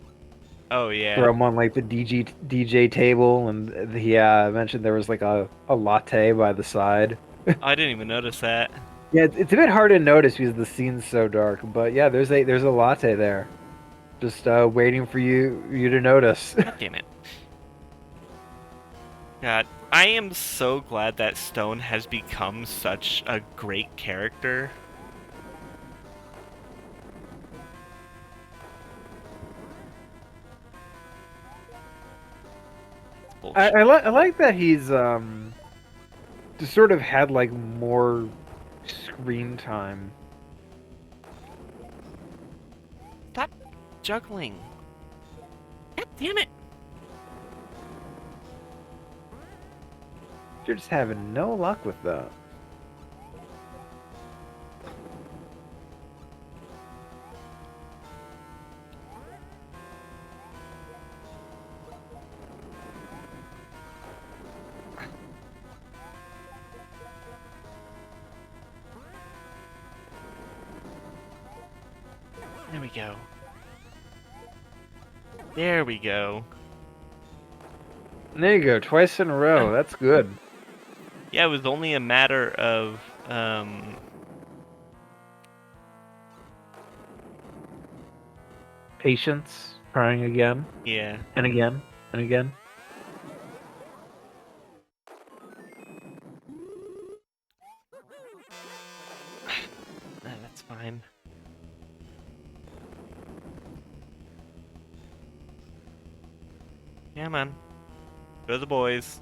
Oh yeah. Throw him on like the DJ table, and he mentioned there was like a latte by the side. Oh, I didn't even notice that. Yeah, it's a bit hard to notice because the scene's so dark, but yeah, there's a latte there, just waiting for you to notice. God damn it. God, I am so glad that Stone has become such a great character. Bullshit. I like that he's just sort of had like more screen time. Stop juggling. God damn it. You're just having no luck with that. There we go. There we go. There you go, twice in a row. That's good. Yeah, it was only a matter of Patience, trying again yeah. and again and again. That's fine. Yeah, man. Go to the boys.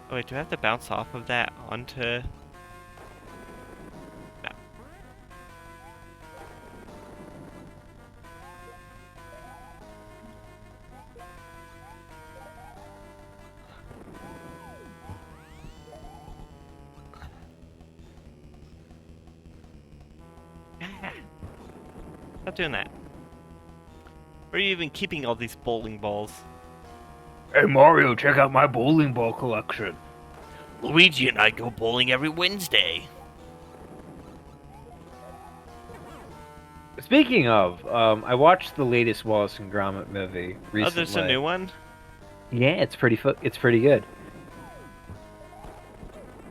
Oh wait, do I have to bounce off of that onto... No. Stop doing that. Where are you even keeping all these bowling balls? Hey Mario, check out my bowling ball collection. Luigi and I go bowling every Wednesday. Speaking of, I watched the latest Wallace and Gromit movie recently. Oh, there's a new one? Yeah, it's pretty good.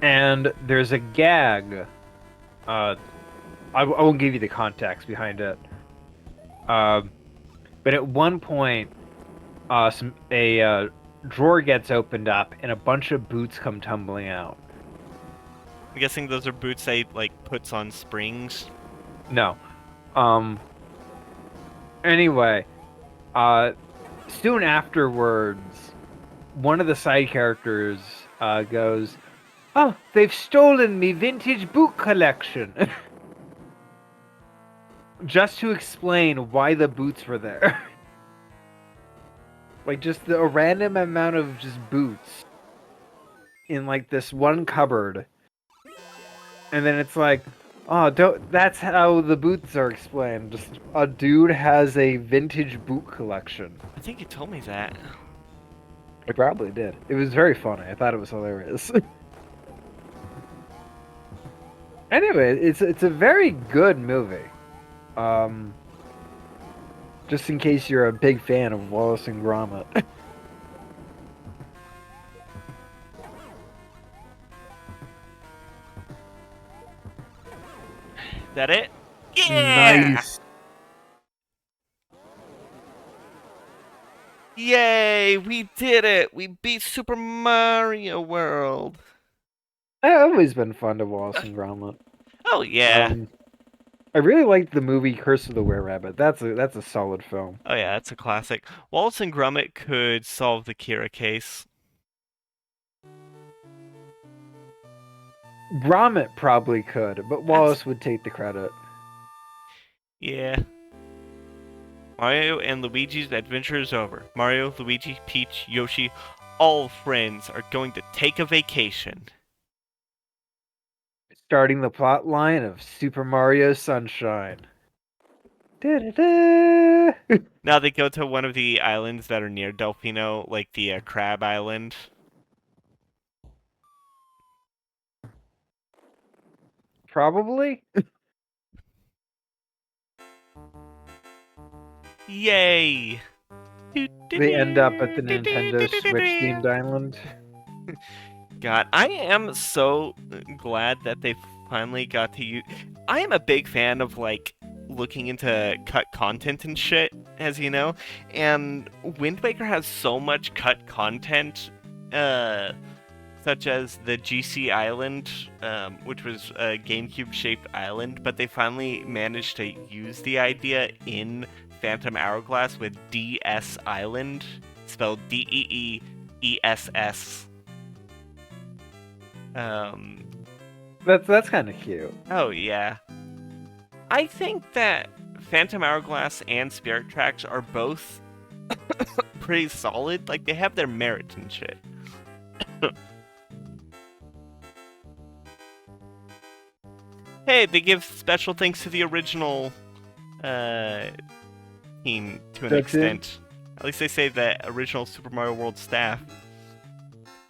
And there's a gag. I won't give you the context behind it. But at one point, a drawer gets opened up and a bunch of boots come tumbling out. I'm guessing those are boots they, like, puts on springs. No. Anyway, soon afterwards, one of the side characters goes, "Oh, they've stolen me vintage boot collection." Just to explain why the boots were there. Like, just a random amount of just boots in, like, this one cupboard. And then it's like, oh, that's how the boots are explained. Just a dude has a vintage boot collection. I think you told me that. I probably did. It was very funny. I thought it was hilarious. Anyway, it's a very good movie. Just in case you're a big fan of Wallace and Gromit. That it? Yeah! Nice. Yay! We did it! We beat Super Mario World! It's always been fun to Wallace and Gromit. Oh, yeah. I really liked the movie Curse of the Were-Rabbit. That's a solid film. Oh, yeah, that's a classic. Wallace and Gromit could solve the Kira case. Gromit probably could, but Wallace would take the credit. Yeah. Mario and Luigi's adventure is over. Mario, Luigi, Peach, Yoshi, all friends are going to take a vacation. Starting the plot line of Super Mario Sunshine. Da-da-da. Now they go to one of the islands that are near Delfino, like the Crab Island. Probably. Yay! They end up at the Nintendo Switch themed island. God, I am so glad that they finally got to use. I am a big fan of, like, looking into cut content and shit, as you know, and Wind Waker has so much cut content, such as the GC Island, which was a GameCube-shaped island, but they finally managed to use the idea in Phantom Hourglass with DS Island, spelled DEEESS. That's kind of cute. Oh yeah. I think that Phantom Hourglass and Spirit Tracks are both pretty solid. Like, they have their merits and shit. Hey, they give special thanks to the original team to an extent. At least they say the original Super Mario World staff.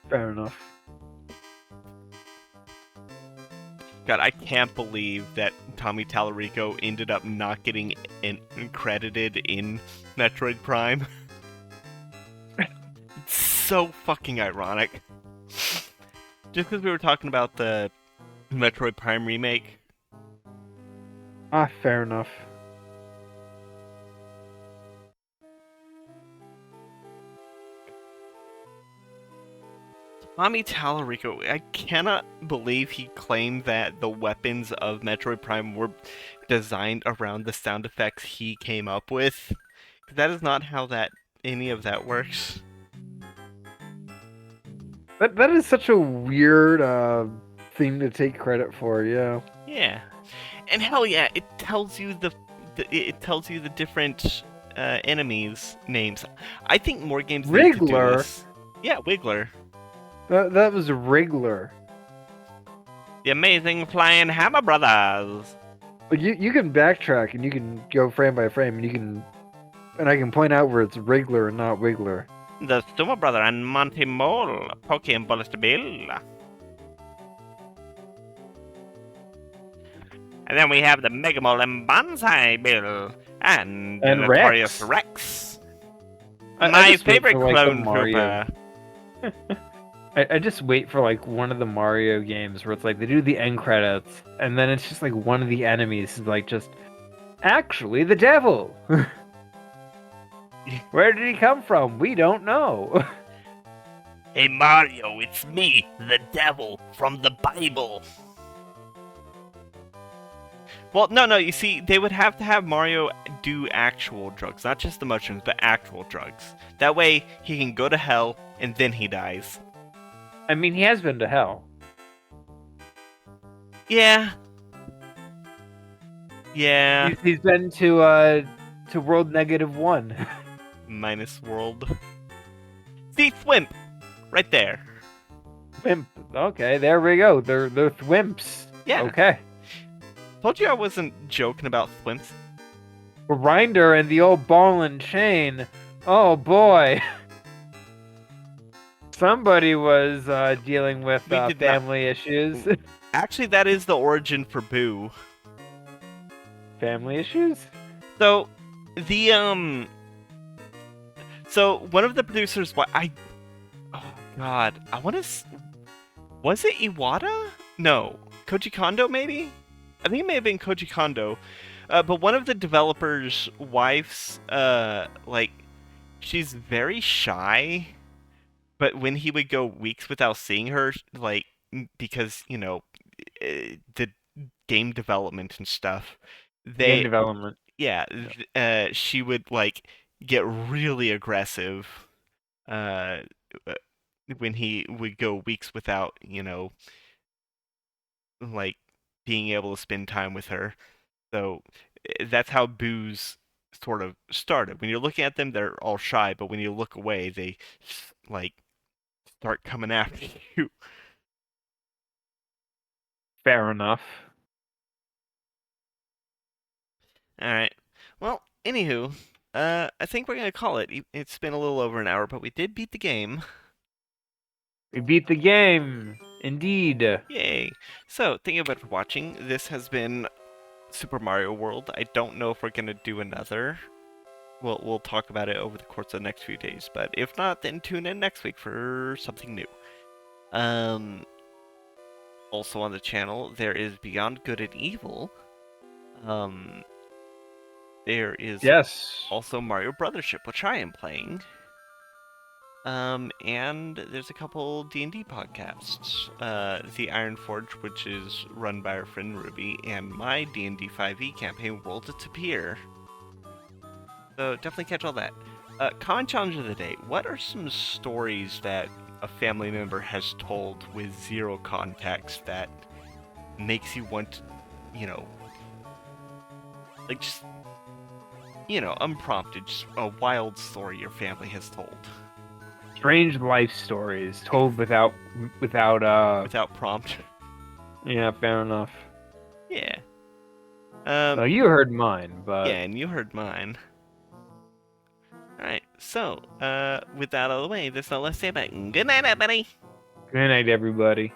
Fair enough. God, I can't believe that Tommy Tallarico ended up not getting credited in Metroid Prime. It's so fucking ironic. Just because we were talking about the Metroid Prime remake. Ah, fair enough. Tommy Tallarico, I cannot believe he claimed that the weapons of Metroid Prime were designed around the sound effects he came up with. That is not how any of that works. That is such a weird thing to take credit for, yeah. Yeah. And hell yeah, it tells you the different enemies names. I think more games need to do Wriggler? this. Yeah, Wiggler. That was Wriggler. The Amazing Flying Hammer Brothers. But you can backtrack and you can go frame by frame and I can point out where it's Wriggler and not Wiggler. The Sumo Brother and Monty Mole, Pokey and Bullets Bill. And then we have the Mega Mole and Bonsai Bill. And the Notorious Rex. My favorite clone trooper. I just wait for like one of the Mario games where it's like they do the end credits and then it's just like one of the enemies is like just actually the devil. Where did he come from? We don't know. Hey Mario, it's me, the devil from the Bible. Well, no, you see, they would have to have Mario do actual drugs, not just the mushrooms, but actual drugs. That way, he can go to hell, and then he dies. I mean, he has been to hell. Yeah. He's been to world -1. Minus world. See, Thwimp! Right there. Thwimp. Okay, there we go. They're Thwimps. Yeah. Okay. Told you I wasn't joking about Thwimps. Grinder and the old ball and chain. Oh boy. Somebody was dealing with family issues. Actually, that is the origin for Boo. Family issues? So, so one of the producers, oh god, was it Iwata? No, Koji Kondo maybe? I think it may have been Koji Kondo. But one of the developers' wives, she's very shy. But when he would go weeks without seeing her, because, the game development and stuff, Game development. Yeah, she would, get really aggressive, when he would go weeks without, being able to spend time with her. So that's how Boo's sort of started. When you're looking at them, they're all shy, but when you look away, they start coming after you. Fair enough. All right. Well, anywho, I think we're gonna call it. It's been a little over an hour, but we did beat the game. We beat the game, indeed. Yay! So, thank you everybody for watching. This has been Super Mario World. I don't know if we're gonna do another. We'll talk about it over the course of the next few days, but if not, then tune in next week for something new. Also on the channel, there is Beyond Good and Evil. There is also Mario Brothership, which I am playing. And there's a couple D&D podcasts. The Iron Forge, which is run by our friend Ruby, and my D&D 5e campaign, Worlds to Appear. So definitely catch all that. Comment challenge of the day. What are some stories that a family member has told with zero context that makes you want to, unprompted, just a wild story your family has told? Strange life stories told without prompt. Yeah, fair enough. Yeah. So you heard mine, but yeah, and you heard mine. Alright, so, with that out of the way, there's no less to say but good night, everybody! Good night, everybody.